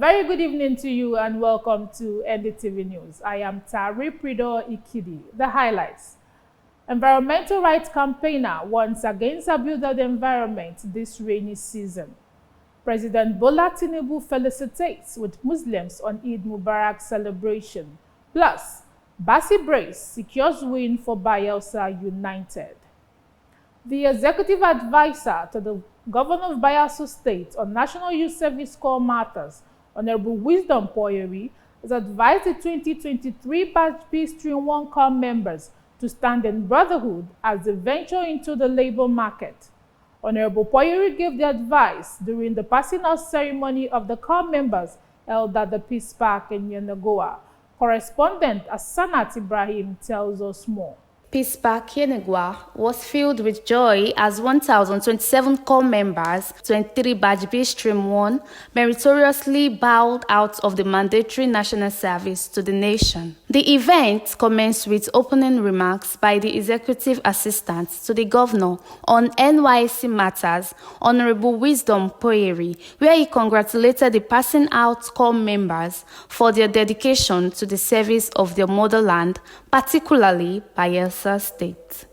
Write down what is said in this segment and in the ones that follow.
very good evening to you and welcome to NDTV News. I am Tari Prido Ikidi. The highlights. Environmental rights campaigner warns against abuse of the environment this rainy season. President Bola Tinubu felicitates with Muslims on Eid Mubarak celebration. Plus, Basi Brace secures win for Bayelsa United. The executive advisor to the governor of Bayelsa State on National Youth Service Corps matters, Honorable Wisdom Poyeri, has advised the 2023 Batch B Stream 1 Corps members to stand in brotherhood as they venture into the labor market. Honorable Poyeri gave the advice during the passing out ceremony of the Corps members held at the Peace Park in Yenagoa. Correspondent Asanat Ibrahim tells us more. Peace Park Yenagoa was filled with joy as 1,027 Corps members, 23 Batch B Stream 1, meritoriously bowed out of the mandatory national service to the nation. The event commenced with opening remarks by the Executive Assistant to the Governor on NYC matters, Honorable Wisdom Poyeri, where he congratulated the passing out Corps members for their dedication to the service of their motherland, particularly Bayelsa State.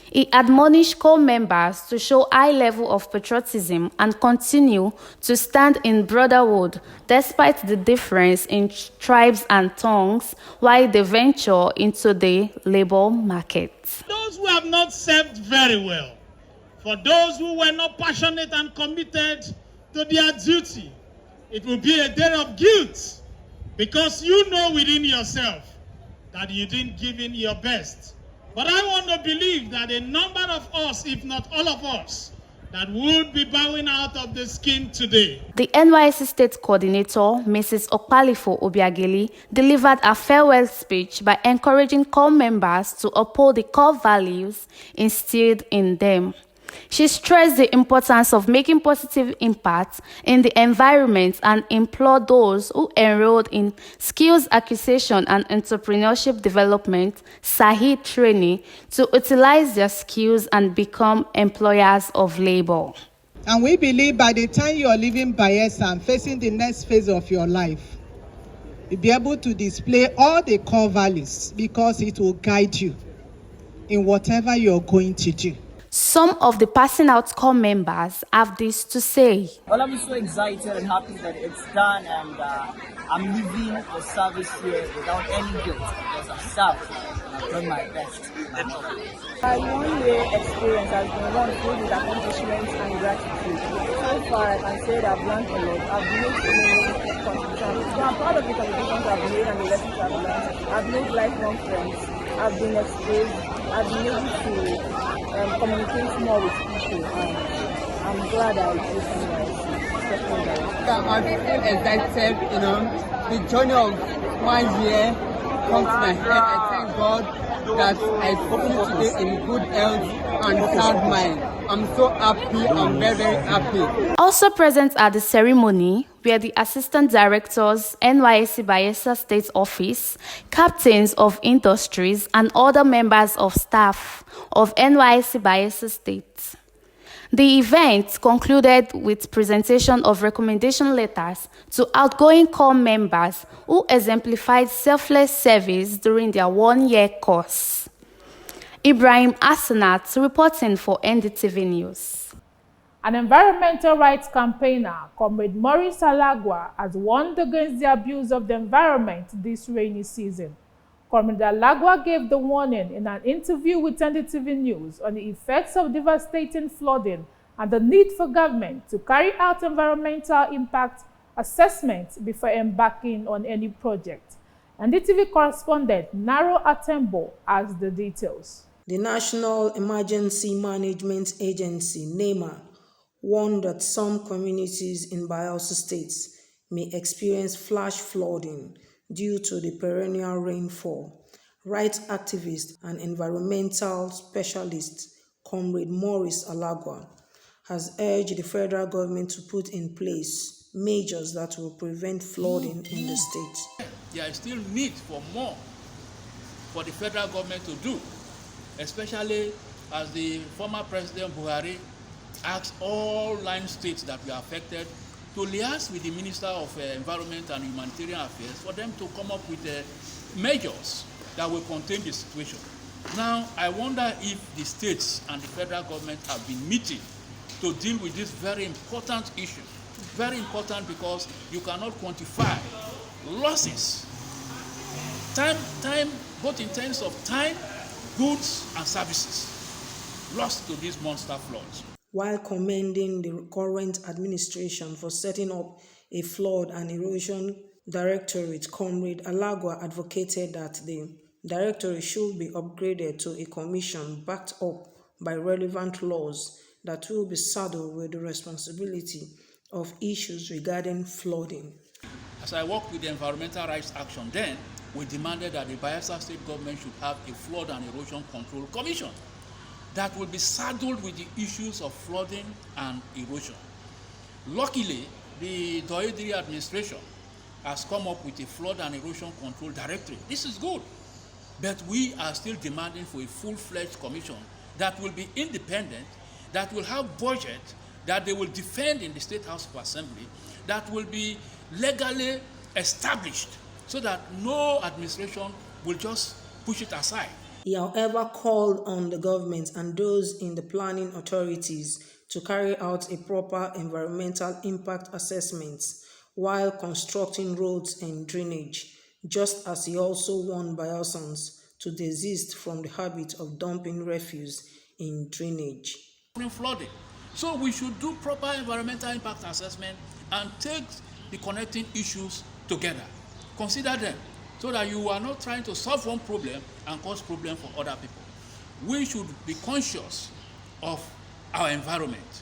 He admonished Corps members to show high level of patriotism and continue to stand in brotherhood despite the difference in tribes and tongues while they venture into the labor market. Those who have not served very well, for those who were not passionate and committed to their duty, it will be a day of guilt because you know within yourself that you didn't give in your best. But I want to believe that a number of us, if not all of us, that would be bowing out of the scheme today. The NYC State Coordinator, Mrs. Okpalifo Obiageli, delivered a farewell speech by encouraging Corps members to uphold the core values instilled in them. She stressed the importance of making positive impacts in the environment and implored those who enrolled in skills acquisition and entrepreneurship development (SAHI) training to utilize their skills and become employers of labor. And we believe by the time you are leaving Bayelsa and facing the next phase of your life, you'll be able to display all the core values because it will guide you in whatever you're going to do. Some of the passing out Corps members have this to say. Well, I'm so excited and happy that it's done, and I'm leaving the service here without any guilt because I've served and I've done my best. My 1 year experience has been one filled with accomplishments and gratitude. So far, I can say that I've learned a lot. I've made so many contributions. So I'm proud of the contributions I've made and the lessons I've learned. I've made lifelong friends. I've been exposed. I've been able to communicate more with people, and I'm glad I did I'm excited, the journey of 1 year comes to my head. I thank God that I spoke today in good health and sound mind. I'm so happy, I'm very, very happy. Also present at the ceremony were the Assistant Directors, NYC Bayelsa State Office, Captains of Industries, and other members of staff of NYC Bayelsa State. The event concluded with presentation of recommendation letters to outgoing Corps members who exemplified selfless service during their 1 year course. Ibrahim Asanat reporting for NDTV News. An environmental rights campaigner, Comrade Maurice Alagwa, has warned against the abuse of the environment this rainy season. Comrade Alagwa gave the warning in an interview with NDTV News on the effects of devastating flooding and the need for government to carry out environmental impact assessments before embarking on any project. NDTV correspondent Naro Atembo has the details. The National Emergency Management Agency, NEMA, warned that some communities in Bayelsa State may experience flash flooding due to the perennial rainfall. Rights activist and environmental specialist Comrade Maurice Alagwa has urged the federal government to put in place measures that will prevent flooding in the state. There is still need for more for the federal government to do, especially as the former President Buhari asked all 9 states that were affected to liaise with the Minister of Environment and Humanitarian Affairs for them to come up with measures that will contain the situation. Now, I wonder if the states and the federal government have been meeting to deal with this very important issue. Very important because you cannot quantify losses. Time, both in terms of time, goods, and services lost to these monster floods. While commending the current administration for setting up a flood and erosion directorate, Comrade Alagwa advocated that the directorate should be upgraded to a commission backed up by relevant laws that will be saddled with the responsibility of issues regarding flooding. As I worked with the Environmental Rights Action then, we demanded that the Bayelsa state government should have a flood and erosion control commission that will be saddled with the issues of flooding and erosion. Luckily, the Doedri administration has come up with a flood and erosion control directorate. This is good, but we are still demanding for a full-fledged commission that will be independent, that will have budget, that they will defend in the State House of Assembly, that will be legally established so that no administration will just push it aside. He, however, called on the government and those in the planning authorities to carry out a proper environmental impact assessment while constructing roads and drainage, just as he also warned Bayelsans to desist from the habit of dumping refuse in drainage. Flooding. So we should do proper environmental impact assessment and take the connecting issues together. Consider them so that you are not trying to solve one problem and cause problem for other people. We should be conscious of our environment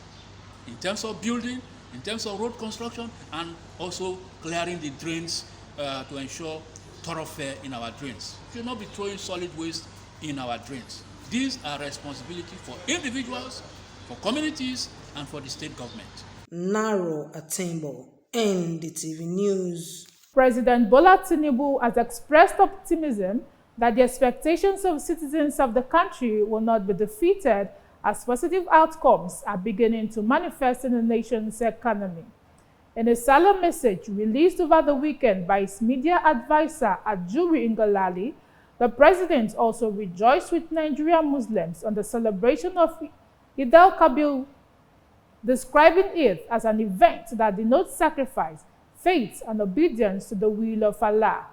in terms of building, in terms of road construction, and also clearing the drains to ensure thoroughfare in our drains. We should not be throwing solid waste in our drains. These are responsibility for individuals, for communities, and for the state government. Naro Atembo, NDTV News. President Bola Tinubu has expressed optimism that the expectations of citizens of the country will not be defeated as positive outcomes are beginning to manifest in the nation's economy. In a solemn message released over the weekend by his media advisor Ajuri Ngalali, the president also rejoiced with Nigerian Muslims on the celebration of Eid al-Kabir, describing it as an event that denotes sacrifice, faith, and obedience to the will of Allah.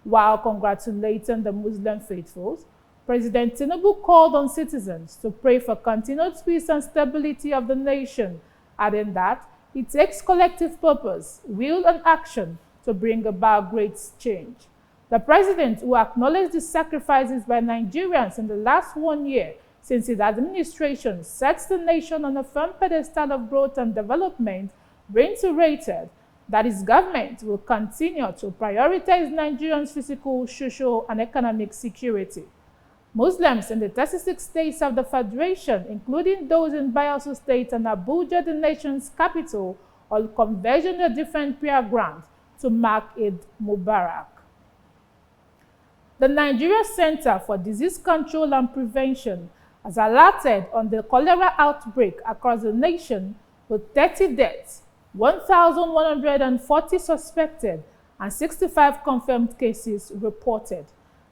While congratulating the Muslim faithfuls, President Tinubu called on citizens to pray for continued peace and stability of the nation, adding that it takes collective purpose, will, and action to bring about great change. The president, who acknowledged the sacrifices by Nigerians in the last 1 year since his administration sets the nation on a firm pedestal of growth and development, reiterated that his government will continue to prioritize Nigerians' physical, social, and economic security. Muslims in the 36 states of the Federation, including those in Bayelsa State and Abuja, the nation's capital, all converged on different prayer grounds to mark Eid Mubarak. The Nigeria Center for Disease Control and Prevention has alerted on the cholera outbreak across the nation with 30 deaths, 1,140 suspected, and 65 confirmed cases reported.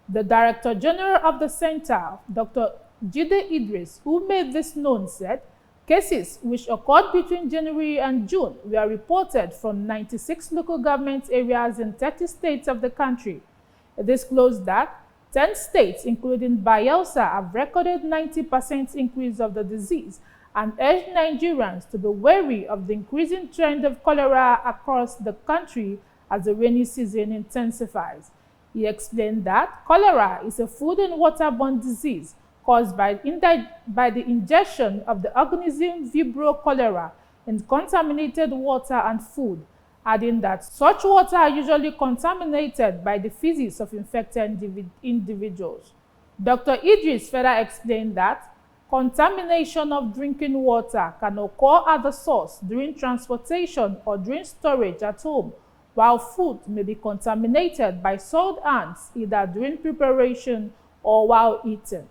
The Director General of the Center, Dr. Jide Idris, who made this known, said cases which occurred between January and June were reported from 96 local government areas in 30 states of the country. It disclosed that 10 states, including Bayelsa, have recorded 90% increase of the disease and urged Nigerians to be wary of the increasing trend of cholera across the country as the rainy season intensifies. He explained that cholera is a food and waterborne disease caused by the ingestion of the organism Vibrio cholera in contaminated water and food, adding that such water are usually contaminated by the feces of infected individuals. Dr. Idris further explained that contamination of drinking water can occur at the source during transportation or during storage at home, while food may be contaminated by soiled hands either during preparation or while eating.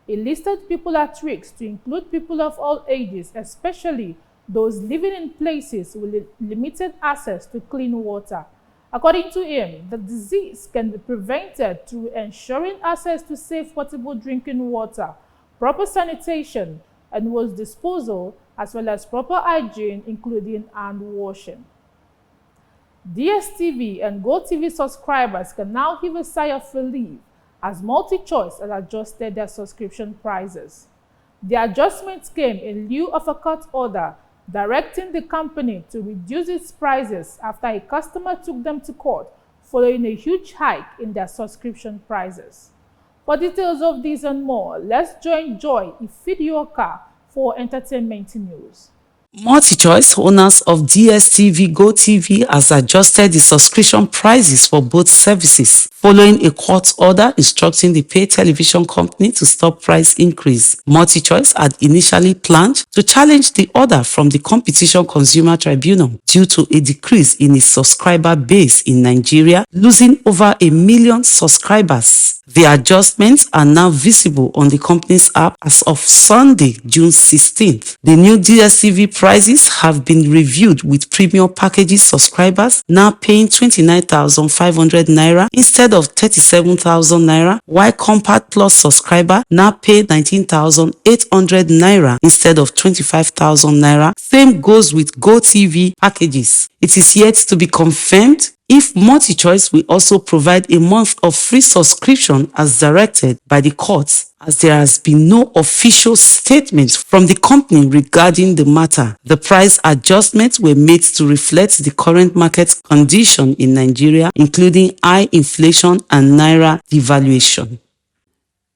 He listed people at risk to include people of all ages, especially those living in places with limited access to clean water. According to him, the disease can be prevented through ensuring access to safe potable drinking water, proper sanitation, and waste disposal, as well as proper hygiene, including hand washing. DSTV and GoTV subscribers can now give a sigh of relief as MultiChoice has adjusted their subscription prices. The adjustments came in lieu of a court order directing the company to reduce its prices after a customer took them to court following a huge hike in their subscription prices. For details of these and more, let's join Joy Ifidioka for entertainment news. MultiChoice, owners of DSTV GoTV, has adjusted the subscription prices for both services following a court order instructing the pay television company to stop price increase. MultiChoice had initially planned to challenge the order from the Competition Consumer Tribunal due to a decrease in its subscriber base in Nigeria, losing over 1 million subscribers. The adjustments are now visible on the company's app as of Sunday, June 16th. The new DSTV prices have been reviewed with premium packages subscribers now paying 29,500 naira instead of 37,000 naira, while Compact Plus subscriber now pay 19,800 naira instead of 25,000 naira. Same goes with GoTV packages. It is yet to be confirmed if MultiChoice will also provide a month of free subscription as directed by the courts, as there has been no official statement from the company regarding the matter. The price adjustments were made to reflect the current market condition in Nigeria, including high inflation and naira devaluation.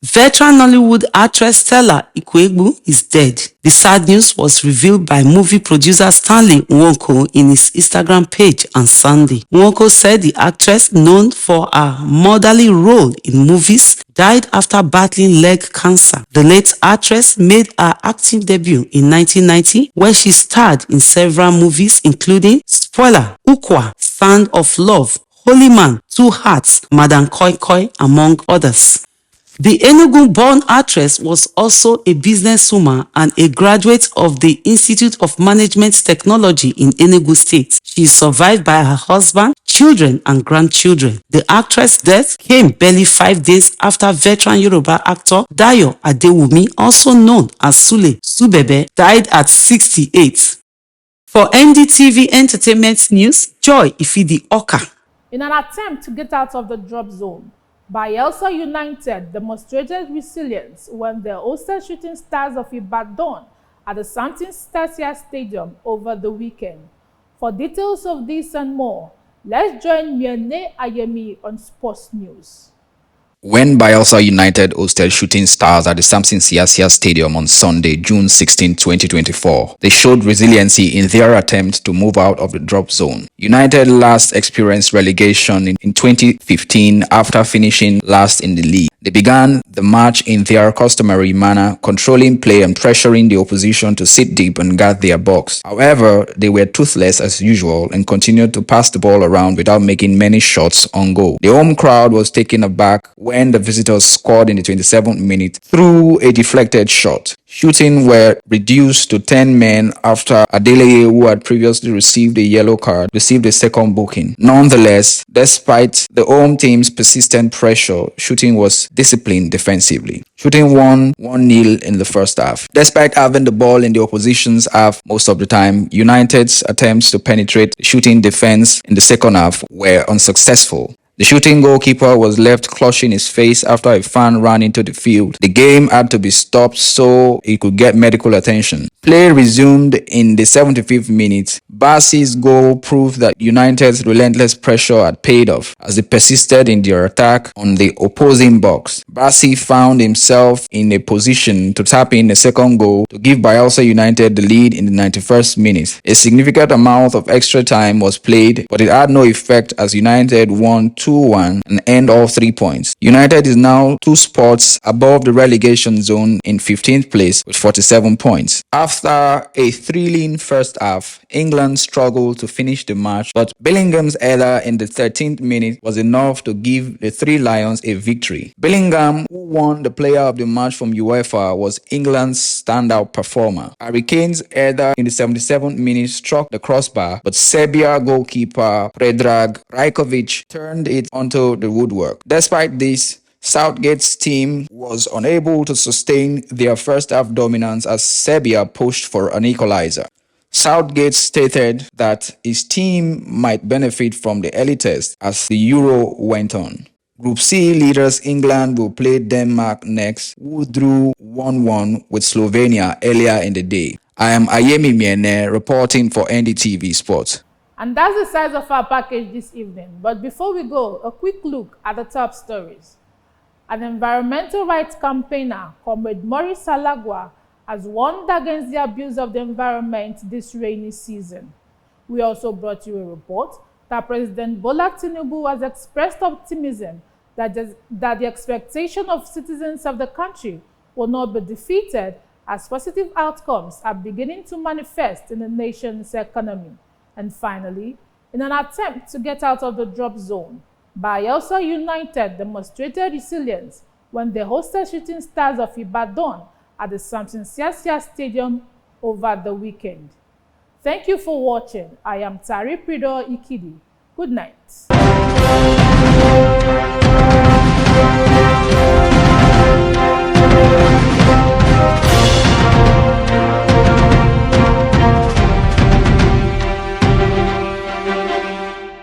Veteran Nollywood actress Stella Ikwegbu is dead. The sad news was revealed by movie producer Stanley Nwoko in his Instagram page on Sunday. Nwoko said the actress, known for her motherly role in movies, died after battling leg cancer. The late actress made her acting debut in 1990, where she starred in several movies including Spoiler, Ukwa, Sound of Love, Holy Man, Two Hearts, Madam Koi Koi, among others. The Enugu-born actress was also a businesswoman and a graduate of the Institute of Management Technology in Enugu State. She is survived by her husband, children, and grandchildren. The actress' death came barely 5 days after veteran Yoruba actor Dayo Adewumi, also known as Sule Subebe, died at 68. For NDTV Entertainment News, Joy Ifidioka. In an attempt to get out of the drop zone, Bayelsa United demonstrated resilience when they hosted Shooting Stars of Ibadan at the Samson Stasia Stadium over the weekend. For details of this and more, let's join Miene Ayemi on Sports News. When Bayelsa United hosted Shooting Stars at the Samson Siasia Stadium on Sunday, June 16, 2024, they showed resiliency in their attempt to move out of the drop zone. United last experienced relegation in 2015 after finishing last in the league. They began the match in their customary manner, controlling play and pressuring the opposition to sit deep and guard their box. However, they were toothless as usual and continued to pass the ball around without making many shots on goal. The home crowd was taken aback when the visitors scored in the 27th minute through a deflected shot. Shooting were reduced to 10 men after Adeleye, who had previously received a yellow card, received a second booking. Nonetheless, despite the home team's persistent pressure, Shooting was disciplined defensively. Shooting won 1-0 in the first half. Despite having the ball in the opposition's half most of the time, United's attempts to penetrate the Shooting defense in the second half were unsuccessful. The Shooting goalkeeper was left clutching his face after a fan ran into the field. The game had to be stopped so he could get medical attention. Play resumed in the 75th minute. Bassi's goal proved that United's relentless pressure had paid off as they persisted in their attack on the opposing box. Bassi found himself in a position to tap in a second goal to give Bayelsa United the lead in the 91st minute. A significant amount of extra time was played, but it had no effect as United won 2-1 and earned all 3 points. United is now 2 spots above the relegation zone in 15th place with 47 points. After After a thrilling first half, England struggled to finish the match, but Bellingham's header in the 13th minute was enough to give the Three Lions a victory. Bellingham, who won the player of the match from UEFA, was England's standout performer. Harry Kane's header in the 77th minute struck the crossbar, but Serbia goalkeeper Predrag Rajkovic turned it onto the woodwork. Despite this, Southgate's team was unable to sustain their first-half dominance as Serbia pushed for an equalizer. Southgate stated that his team might benefit from the early test as the Euro went on. Group C leaders England will play Denmark next, who drew 1-1 with Slovenia earlier in the day. I am Ayemi Miene reporting for NDTV Sports. And that's the size of our package this evening. But before we go, a quick look at the top stories. An environmental rights campaigner, Comrade Maurice Alagwa, has warned against the abuse of the environment this rainy season. We also brought you a report that President Bola Tinubu has expressed optimism that the expectation of citizens of the country will not be defeated as positive outcomes are beginning to manifest in the nation's economy. And finally, in an attempt to get out of the drop zone, Bayelsa United demonstrated resilience when they hosted Shooting Stars of Ibadan at the Samson Siasia Stadium over the weekend. Thank you for watching. I am Tari Prido Ikidi. Good night.